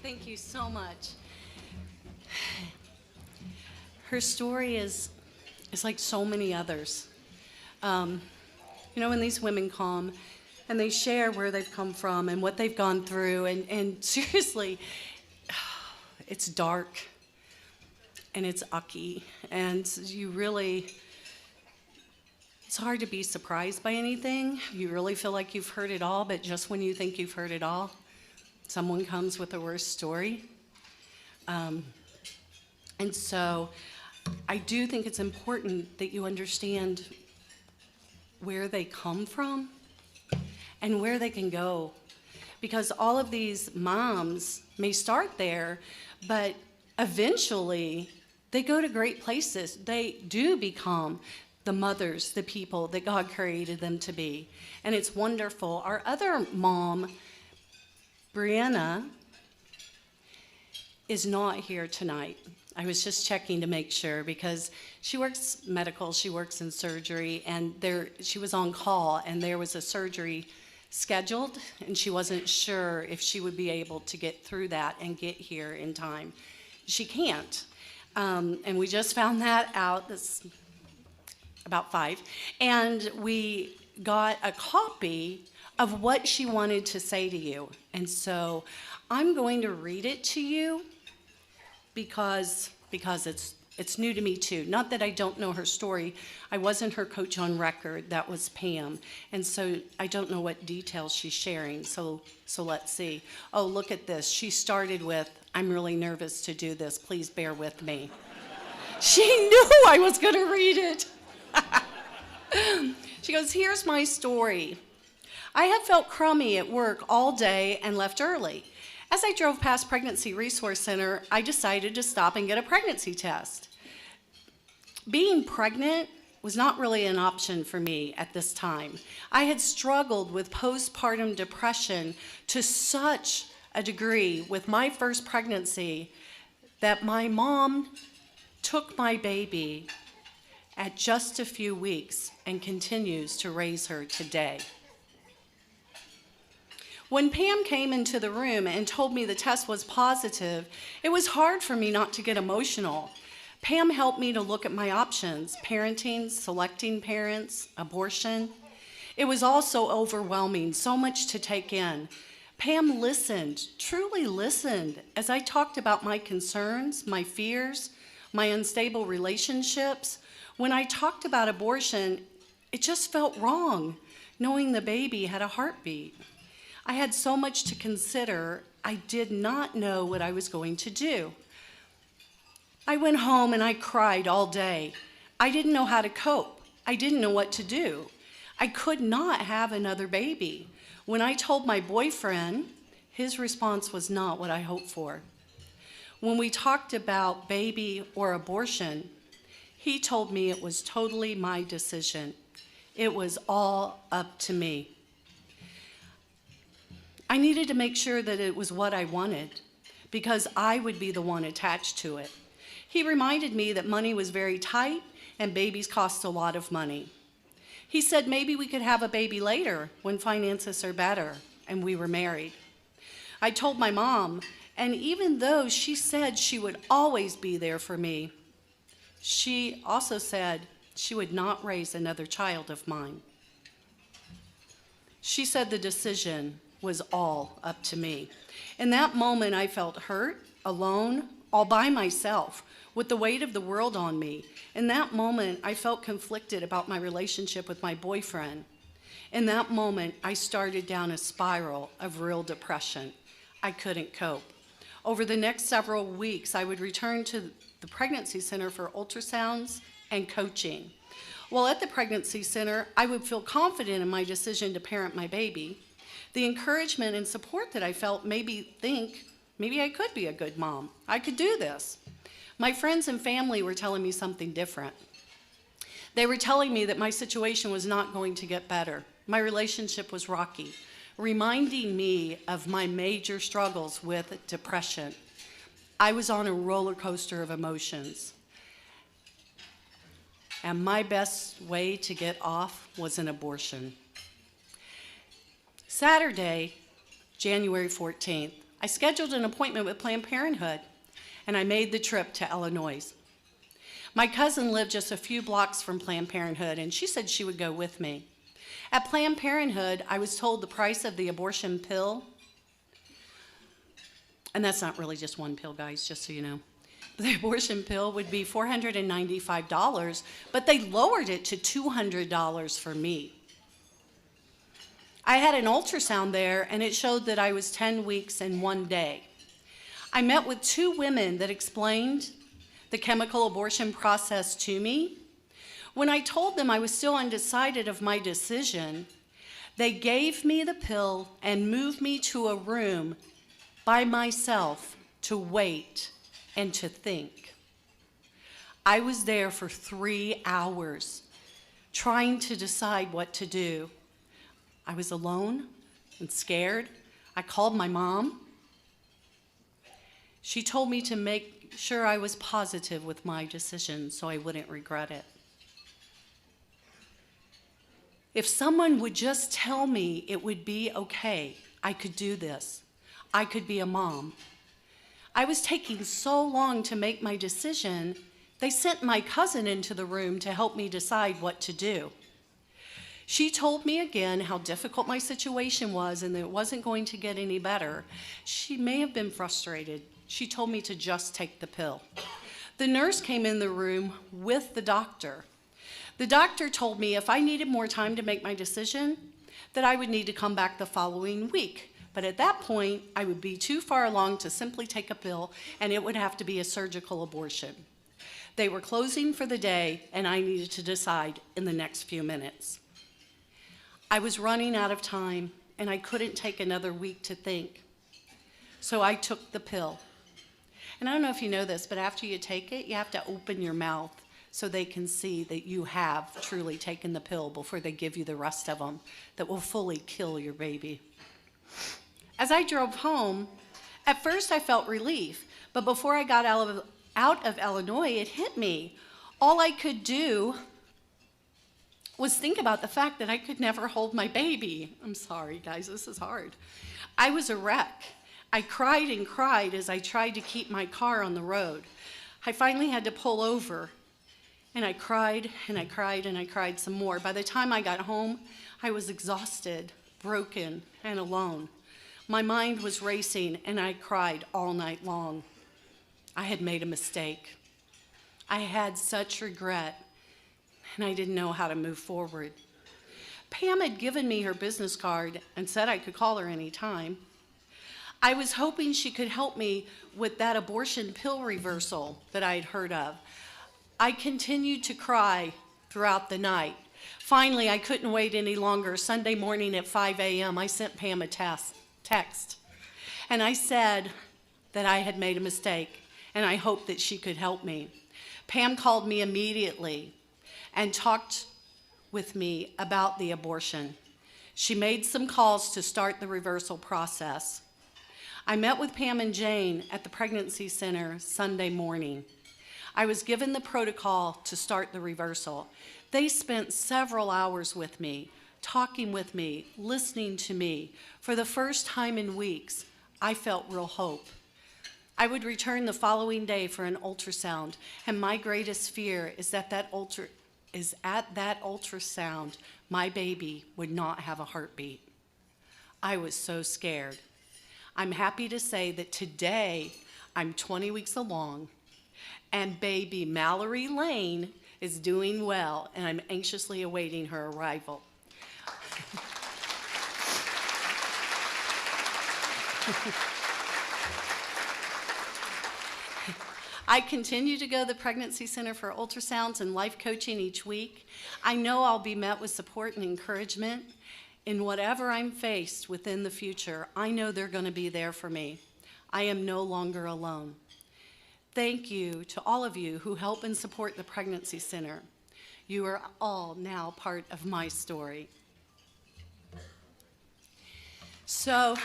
Thank you so much. Her story is like so many others. Um, when these women come and they share where they've come from and what they've gone through, and seriously, it's dark and it's ucky, and it's hard to be surprised by anything. You really feel like you've heard it all, but just when you think you've heard it all, someone comes with a worse story. And so I do think it's important that you understand where they come from and where they can go. Because all of these moms may start there, but eventually they go to great places. They do become the mothers, the people that God created them to be. And it's wonderful. Our other mom, Brianna, is not here tonight. I was just checking to make sure because she works medical, she works in surgery, and she was on call and there was a surgery scheduled and she wasn't sure if she would be able to get through that and get here in time. She can't. And we just found that out this about 5. And we got a copy of what she wanted to say to you. And so I'm going to read it to you because it's new to me too. Not that I don't know her story. I wasn't her coach on record. That was Pam. And so I don't know what details she's sharing. So let's see. Oh, look at this. She started with, "I'm really nervous to do this. Please bear with me." She knew I was going to read it. She goes, "Here's my story. I have felt crummy at work all day and left early. As I drove past Pregnancy Resource Center, I decided to stop and get a pregnancy test. Being pregnant was not really an option for me at this time. I had struggled with postpartum depression to such a degree with my first pregnancy that my mom took my baby at just a few weeks and continues to raise her today. When Pam came into the room and told me the test was positive, it was hard for me not to get emotional. Pam helped me to look at my options: parenting, selecting parents, abortion. It was all so overwhelming, so much to take in. Pam listened, truly listened, as I talked about my concerns, my fears, my unstable relationships. When I talked about abortion, it just felt wrong, knowing the baby had a heartbeat. I had so much to consider, I did not know what I was going to do. I went home and I cried all day. I didn't know how to cope. I didn't know what to do. I could not have another baby. When I told my boyfriend, his response was not what I hoped for. When we talked about baby or abortion, he told me it was totally my decision. It was all up to me. I needed to make sure that it was what I wanted because I would be the one attached to it. He reminded me that money was very tight and babies cost a lot of money. He said maybe we could have a baby later when finances are better, and we were married. I told my mom, and even though she said she would always be there for me, she also said she would not raise another child of mine. She said the decision was all up to me. In that moment, I felt hurt, alone, all by myself, with the weight of the world on me. In that moment, I felt conflicted about my relationship with my boyfriend. In that moment, I started down a spiral of real depression. I couldn't cope. Over the next several weeks, I would return to the pregnancy center for ultrasounds and coaching. While at the pregnancy center, I would feel confident in my decision to parent my baby. The encouragement and support that I felt made me think maybe I could be a good mom. I could do this. My friends and family were telling me something different. They were telling me that my situation was not going to get better. My relationship was rocky, reminding me of my major struggles with depression. I was on a roller coaster of emotions. And my best way to get off was an abortion. Saturday, January 14th, I scheduled an appointment with Planned Parenthood, and I made the trip to Illinois. My cousin lived just a few blocks from Planned Parenthood, and she said she would go with me. At Planned Parenthood, I was told the price of the abortion pill, and that's not really just one pill, guys, just so you know. The abortion pill would be $495, but they lowered it to $200 for me. I had an ultrasound there, and it showed that I was 10 weeks and 1 day. I met with 2 women that explained the chemical abortion process to me. When I told them I was still undecided of my decision, they gave me the pill and moved me to a room by myself to wait and to think. I was there for 3 hours trying to decide what to do. I was alone and scared. I called my mom. She told me to make sure I was positive with my decision so I wouldn't regret it. If someone would just tell me it would be okay, I could do this. I could be a mom. I was taking so long to make my decision, they sent my cousin into the room to help me decide what to do. She told me again how difficult my situation was and that it wasn't going to get any better. She may have been frustrated. She told me to just take the pill. The nurse came in the room with the doctor. The doctor told me if I needed more time to make my decision, that I would need to come back the following week. But at that point, I would be too far along to simply take a pill, and it would have to be a surgical abortion. They were closing for the day, and I needed to decide in the next few minutes. I was running out of time, and I couldn't take another week to think. So I took the pill. And I don't know if you know this, but after you take it, you have to open your mouth so they can see that you have truly taken the pill before they give you the rest of them that will fully kill your baby. As I drove home, at first I felt relief, but before I got out of Illinois, it hit me. All I could do was think about the fact that I could never hold my baby. I'm sorry, guys, this is hard. I was a wreck. I cried and cried as I tried to keep my car on the road. I finally had to pull over, and I cried and I cried and I cried some more. By the time I got home, I was exhausted, broken, and alone. My mind was racing, and I cried all night long. I had made a mistake. I had such regret, and I didn't know how to move forward. Pam had given me her business card and said I could call her anytime. I was hoping she could help me with that abortion pill reversal that I had heard of. I continued to cry throughout the night. Finally, I couldn't wait any longer. Sunday morning at 5 a.m., I sent Pam a text, and I said that I had made a mistake, and I hoped that she could help me. Pam called me immediately and talked with me about the abortion. She made some calls to start the reversal process. I met with Pam and Jane at the pregnancy center Sunday morning. I was given the protocol to start the reversal. They spent several hours with me, talking with me, listening to me. For the first time in weeks, I felt real hope. I would return the following day for an ultrasound, and my greatest fear is that at that ultrasound, my baby would not have a heartbeat. I was so scared. I'm happy to say that today I'm 20 weeks along, and baby Mallory Lane is doing well, and I'm anxiously awaiting her arrival. I continue to go to the pregnancy center for ultrasounds and life coaching each week. I know I'll be met with support and encouragement in whatever I'm faced within the future. I know they're going to be there for me. I am no longer alone. Thank you to all of you who help and support the pregnancy center. You are all now part of my story. So